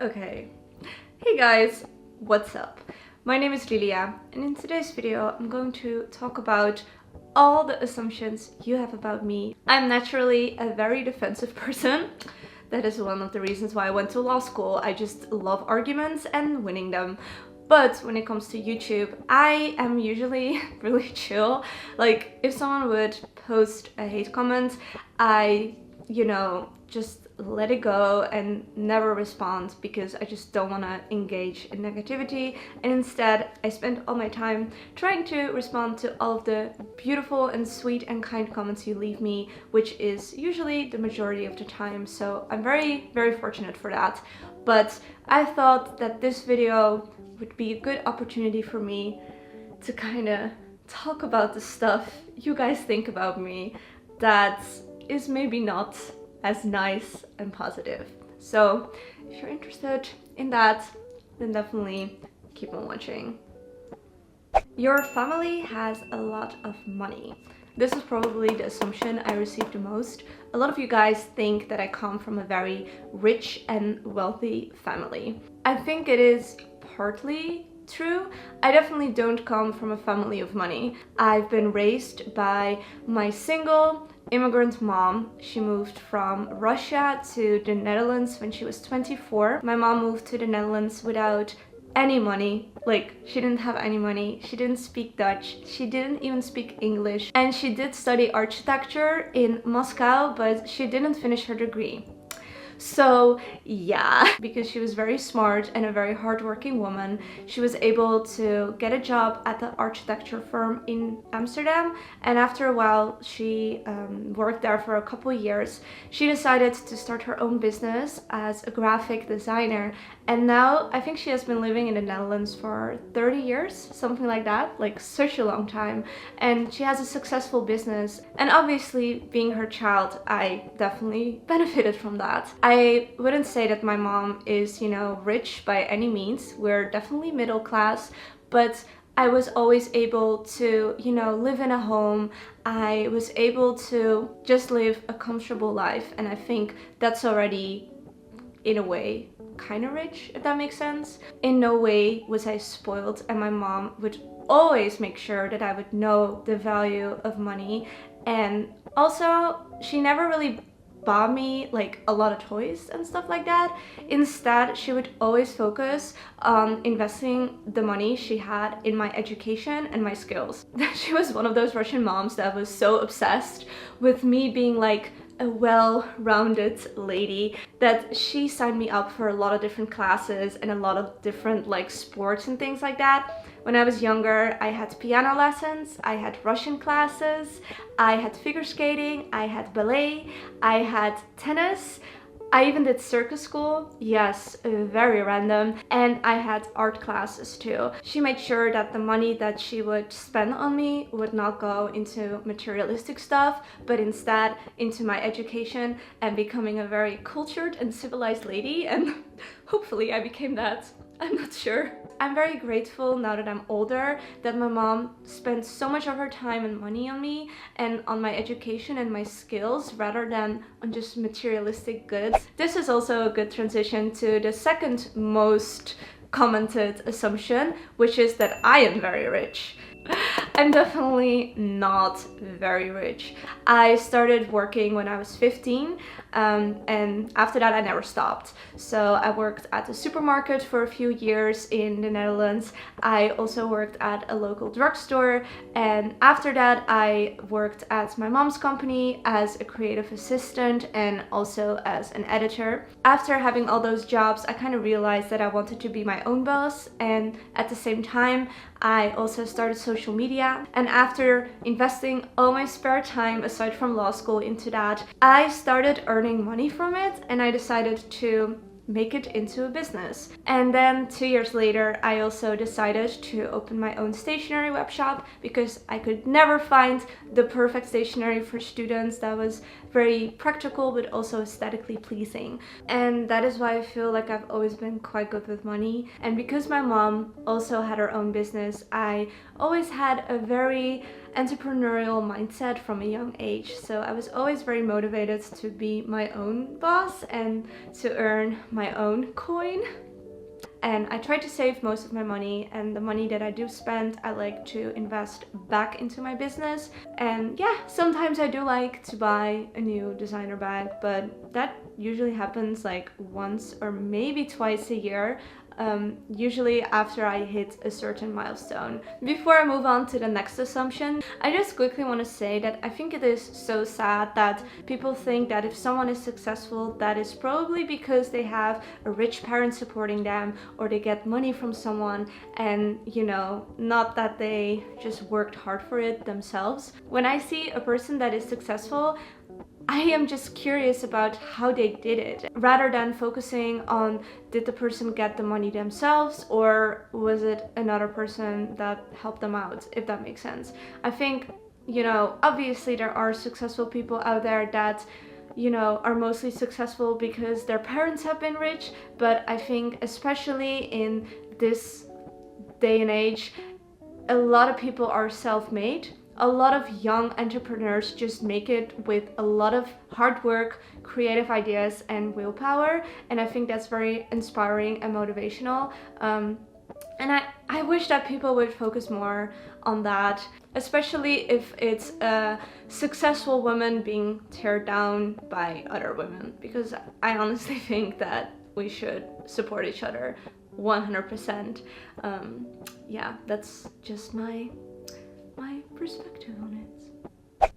Okay. Hey guys, what's up? My name is Lilia, and in today's video I'm going to talk about all the assumptions you have about me. I'm naturally a very defensive person. That is one of the reasons why I went to law school. I just love arguments and winning them. But when it comes to YouTube, I am usually really chill. Like, if someone would post a hate comment, I, just let it go and never respond because I just don't want to engage in negativity, and instead I spend all my time trying to respond to all of the beautiful and sweet and kind comments you leave me, which is usually the majority of the time, so I'm very fortunate for that. But I thought that this video would be a good opportunity for me to kind of talk about the stuff you guys think about me that is maybe not as nice and positive. So if you're interested in that, then definitely keep on watching. Your family has a lot of money. This is probably the assumption I received the most. A lot of you guys think that I come from a very rich and wealthy family. I think it is partly true. I definitely don't come from a family of money. I've been raised by my single immigrant mom. She moved from Russia to the Netherlands when she was 24. My mom moved to the Netherlands without any money. Like, she didn't have any money. She didn't speak Dutch. She didn't even speak English. And she did study architecture in Moscow, but she didn't finish her degree. So yeah, because she was very smart and a very hardworking woman, she was able to get a job at the architecture firm in Amsterdam, and after a while she worked there for a couple years. She decided to start her own business as a graphic designer, and now I think she has been living in the Netherlands for 30 years, something like that, like such a long time, and she has a successful business. And obviously, being her child, I definitely benefited from that. I wouldn't say that my mom is, rich by any means. We're definitely middle class, but I was always able to, live in a home. I was able to just live a comfortable life, and I think that's already, in a way, kind of rich, if that makes sense. In no way was I spoiled, and my mom would always make sure that I would know the value of money. And also, she never really bought me like a lot of toys and stuff like that. Instead, she would always focus on investing the money she had in my education and my skills. She was one of those Russian moms that was so obsessed with me being like a well-rounded lady that she signed me up for a lot of different classes and a lot of different like sports and things like that. When I was younger, I had piano lessons, I had Russian classes, I had figure skating, I had ballet, I had tennis, I even did circus school, yes, very random, and I had art classes too. She made sure that the money that she would spend on me would not go into materialistic stuff, but instead into my education and becoming a very cultured and civilized lady, and hopefully I became that. I'm not sure. I'm very grateful now that I'm older that my mom spent so much of her time and money on me and on my education and my skills rather than on just materialistic goods. This is also a good transition to the second most commented assumption, which is that I am very rich. I'm definitely not very rich. I started working when I was 15, and after that I never stopped. So I worked at a supermarket for a few years in the Netherlands. I also worked at a local drugstore, and after that I worked at my mom's company as a creative assistant and also as an editor. After having all those jobs, I kind of realized that I wanted to be my own boss, and at the same time I also started social media, and after investing all my spare time aside from law school into that, I started earning money from it, and I decided to make it into a business. And then 2 years later, I also decided to open my own stationery web shop because I could never find the perfect stationery for students that was very practical but also aesthetically pleasing. And that is why I feel like I've always been quite good with money. And because my mom also had her own business, I always had a very entrepreneurial mindset from a young age. So I was always very motivated to be my own boss and to earn my own coin. And I try to save most of my money, and the money that I do spend, I like to invest back into my business. And yeah, sometimes I do like to buy a new designer bag, but that usually happens like once or maybe twice a year. Usually after I hit a certain milestone. Before I move on to the next assumption, I just quickly want to say that I think it is so sad that people think that if someone is successful, that is probably because they have a rich parent supporting them or they get money from someone, and you know, not that they just worked hard for it themselves. When I see a person that is successful, I am just curious about how they did it, rather than focusing on did the person get the money themselves or was it another person that helped them out, if that makes sense. I think, you know, obviously there are successful people out there that, you know, are mostly successful because their parents have been rich, but I think especially in this day and age, a lot of people are self-made. A lot of young entrepreneurs just make it with a lot of hard work, creative ideas, and willpower, and I think that's very inspiring and motivational. And I wish that people would focus more on that, especially if it's a successful woman being teared down by other women, because I honestly think that we should support each other 100%. Yeah, that's just my perspective on it.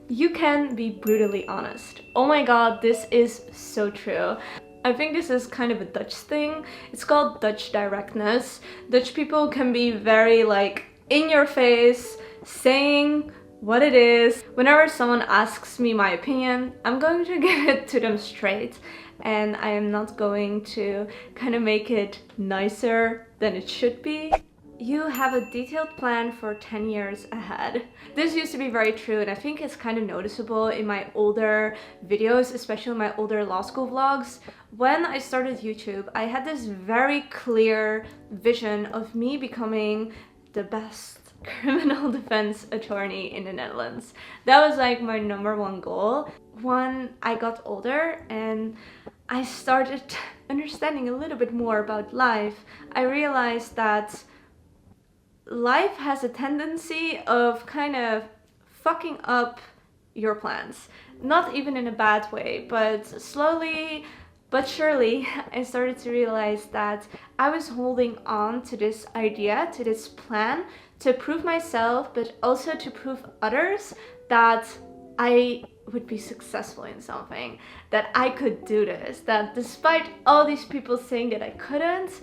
You can be brutally honest. Oh my god, this is so true. I think this is kind of a Dutch thing. It's called Dutch directness. Dutch people can be very like in your face, saying what it is. Whenever someone asks me my opinion, I'm going to give it to them straight, and I am not going to kind of make it nicer than it should be. You have a detailed plan for 10 years ahead. This used to be very true, and I think it's kind of noticeable in my older videos, especially my older law school vlogs. When I started YouTube, I had this very clear vision of me becoming the best criminal defense attorney in the Netherlands. That was like my #1 goal. When I got older and I started understanding a little bit more about life, I realized that life has a tendency of kind of fucking up your plans. Not even in a bad way, but slowly but surely I started to realize that I was holding on to this idea, to this plan, to prove myself, but also to prove others that I would be successful in something, that I could do this, that despite all these people saying that I couldn't,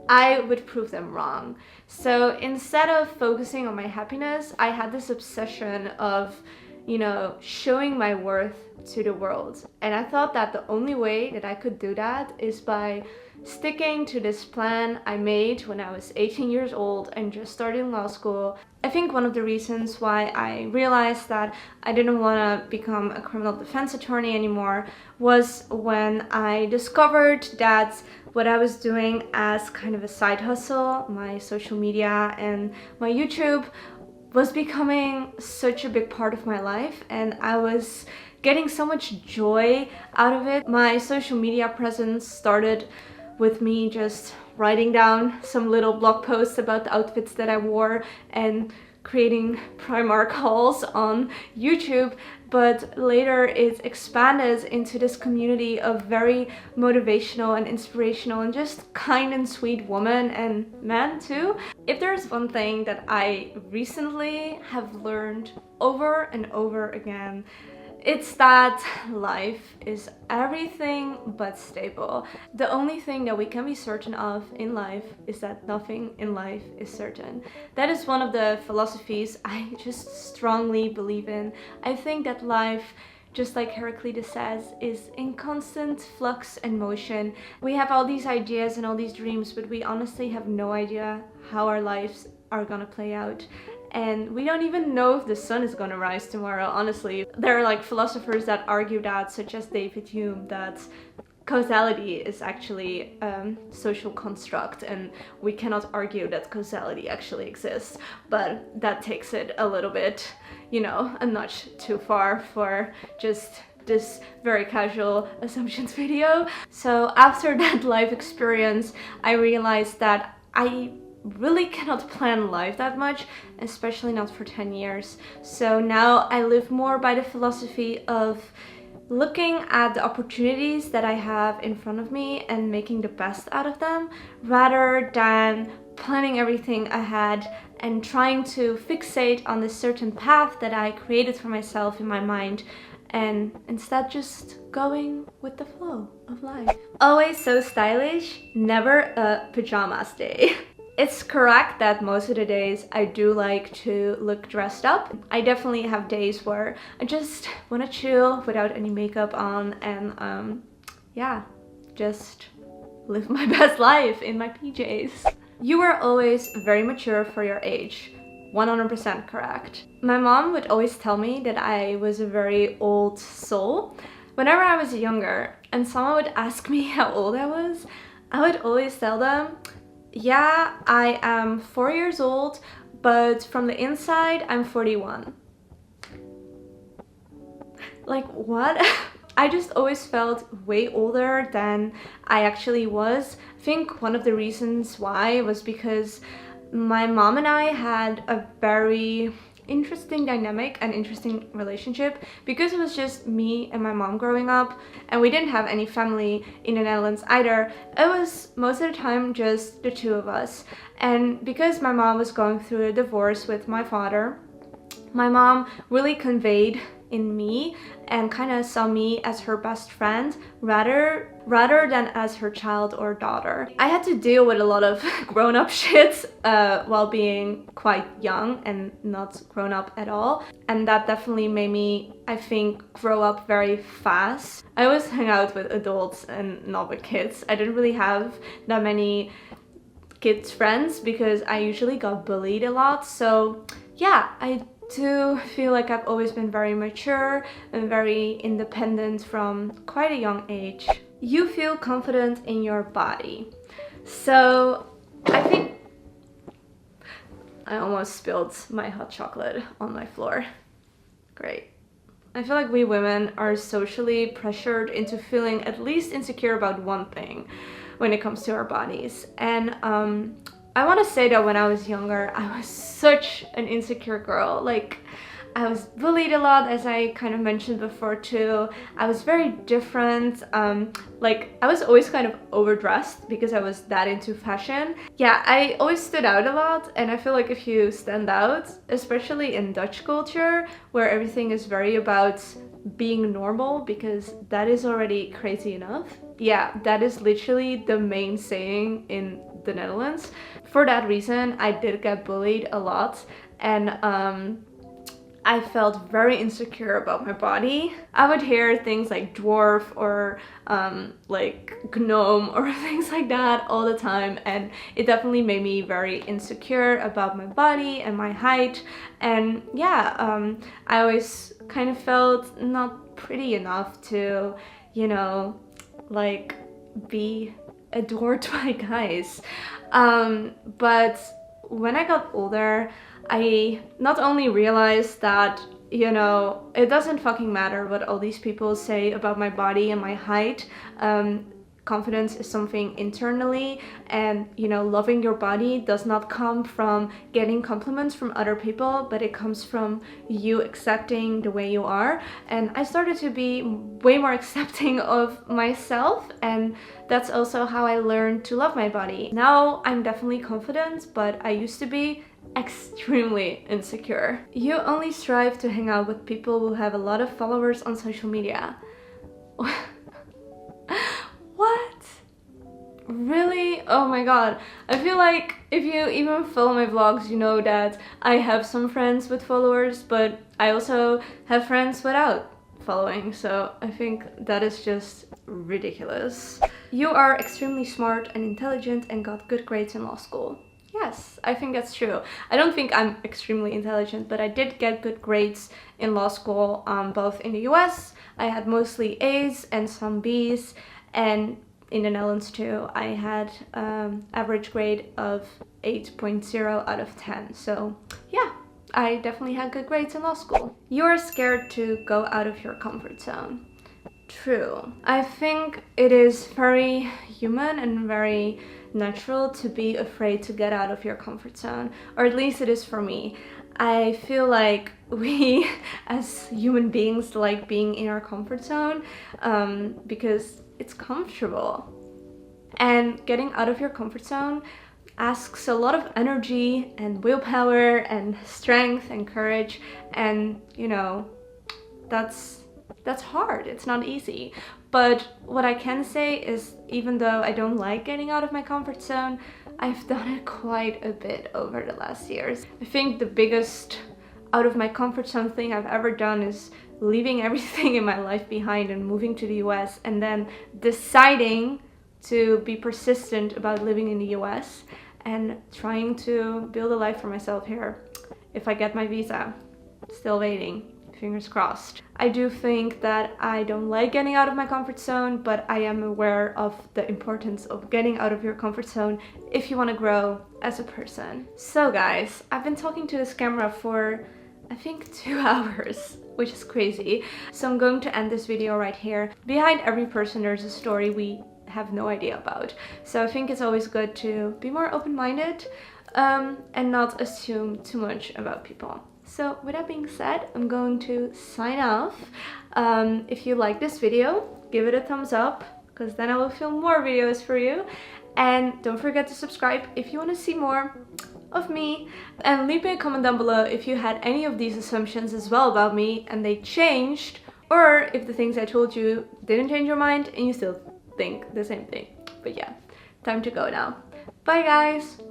I would prove them wrong. So instead of focusing on my happiness, I had this obsession of, you know, showing my worth to the world. And I thought that the only way that I could do that is by sticking to this plan I made when I was 18 years old and just started law school. I think one of the reasons why I realized that I didn't want to become a criminal defense attorney anymore was when I discovered that what I was doing as kind of a side hustle, my social media and my YouTube, was becoming such a big part of my life, and I was getting so much joy out of it. My social media presence started with me just writing down some little blog posts about the outfits that I wore and creating Primark hauls on YouTube, but later it expanded into this community of very motivational and inspirational and just kind and sweet women and men too. If there's one thing that I recently have learned over and over again, it's that life is everything but stable. The only thing that we can be certain of in life is that nothing in life is certain. That is one of the philosophies I just strongly believe in. I think that life, just like Heraclitus says, is in constant flux and motion. We have all these ideas and all these dreams, but we honestly have no idea how our lives are gonna play out. And we don't even know if the sun is gonna rise tomorrow, honestly. There are like philosophers that argue that, such as David Hume, that causality is actually a social construct, and we cannot argue that causality actually exists, but that takes it a little bit, you know, a notch too far for just this very casual assumptions video. So after that life experience, I realized that I really cannot plan life that much, especially not for 10 years. So now I live more by the philosophy of looking at the opportunities that I have in front of me and making the best out of them, rather than planning everything ahead and trying to fixate on this certain path that I created for myself in my mind, and instead just going with the flow of life. Always so stylish, never a pajamas day. It's correct that most of the days I do like to look dressed up. I definitely have days where I just want to chill without any makeup on and yeah, just live my best life in my PJs. You were always very mature for your age. 100% correct. My mom would always tell me that I was a very old soul. Whenever I was younger and someone would ask me how old I would always tell them, yeah, I am 4 years old, but from the inside, I'm 41. Like, what? I just always felt way older than I actually was. I think one of the reasons why was because my mom and I had a very interesting dynamic and interesting relationship, because it was just me and my mom growing up, and we didn't have any family in the Netherlands either. It was most of the time just the two of us. And because my mom was going through a divorce with my father, my mom really conveyed in me and kind of saw me as her best friend rather than as her child or daughter. I had to deal with a lot of grown-up shit while being quite young and not grown up at all, and that definitely made me, I think, grow up very fast. I always hang out with adults and not with kids. I didn't really have that many kids friends because I usually got bullied a lot. So yeah, I do feel like I've always been very mature and very independent from quite a young age. You feel confident in your body. So I think I almost spilled my hot chocolate on my floor. Great. I feel like we women are socially pressured into feeling at least insecure about one thing when it comes to our bodies. And I want to say that when I was younger, I was such an insecure girl. Like, I was bullied a lot, as I kind of mentioned before too. I was very different. Like, I was always kind of overdressed because I was that into fashion. Yeah, I always stood out a lot, and I feel like if you stand out, especially in Dutch culture, where everything is very about being normal, because that is already crazy enough. Yeah, that is literally the main saying in the Netherlands. For that reason, I did get bullied a lot, and I felt very insecure about my body. I would hear things like dwarf or like gnome or things like that all the time, and it definitely made me very insecure about my body and my height. And yeah, I always kind of felt not pretty enough to, you know, like be adored by guys. But when I got older, I not only realized that, you know, it doesn't fucking matter what all these people say about my body and my height. Confidence is something internally, and, you know, loving your body does not come from getting compliments from other people, but it comes from you accepting the way you are. And I started to be way more accepting of myself, and that's also how I learned to love my body. Now I'm definitely confident, but I used to be extremely insecure. You only strive to hang out with people who have a lot of followers on social media. What? Really? Oh my god. I feel like if you even follow my vlogs, you know that I have some friends with followers, but I also have friends without following, so I think that is just ridiculous. You are extremely smart and intelligent and got good grades in law school. Yes, I think that's true. I don't think I'm extremely intelligent, but I did get good grades in law school, both in the US. I had mostly A's and some B's, and in the Netherlands too, I had average grade of 8.0 out of 10. So yeah, I definitely had good grades in law school. You're scared to go out of your comfort zone. True. I think it is very human and very natural to be afraid to get out of your comfort zone, or at least it is for me. I feel like we as human beings like being in our comfort zone because it's comfortable. And getting out of your comfort zone asks a lot of energy and willpower and strength and courage, and you know, that's hard. It's not easy. But what I can say is, even though I don't like getting out of my comfort zone, I've done it quite a bit over the last years. I think the biggest out of my comfort zone thing I've ever done is leaving everything in my life behind and moving to the US, and then deciding to be persistent about living in the US and trying to build a life for myself here. If I get my visa, still waiting. Fingers crossed. I do think that I don't like getting out of my comfort zone, but I am aware of the importance of getting out of your comfort zone if you want to grow as a person. So guys, I've been talking to this camera for I think 2 hours, which is crazy. So I'm going to end this video right here. Behind every person there's a story we have no idea about. So I think it's always good to be more open-minded and not assume too much about people. So with that being said, I'm going to sign off. If you like this video, give it a thumbs up, because then I will film more videos for you. And don't forget to subscribe if you want to see more of me. And leave me a comment down below if you had any of these assumptions as well about me and they changed, or if the things I told you didn't change your mind and you still think the same thing. But yeah, time to go now. Bye guys!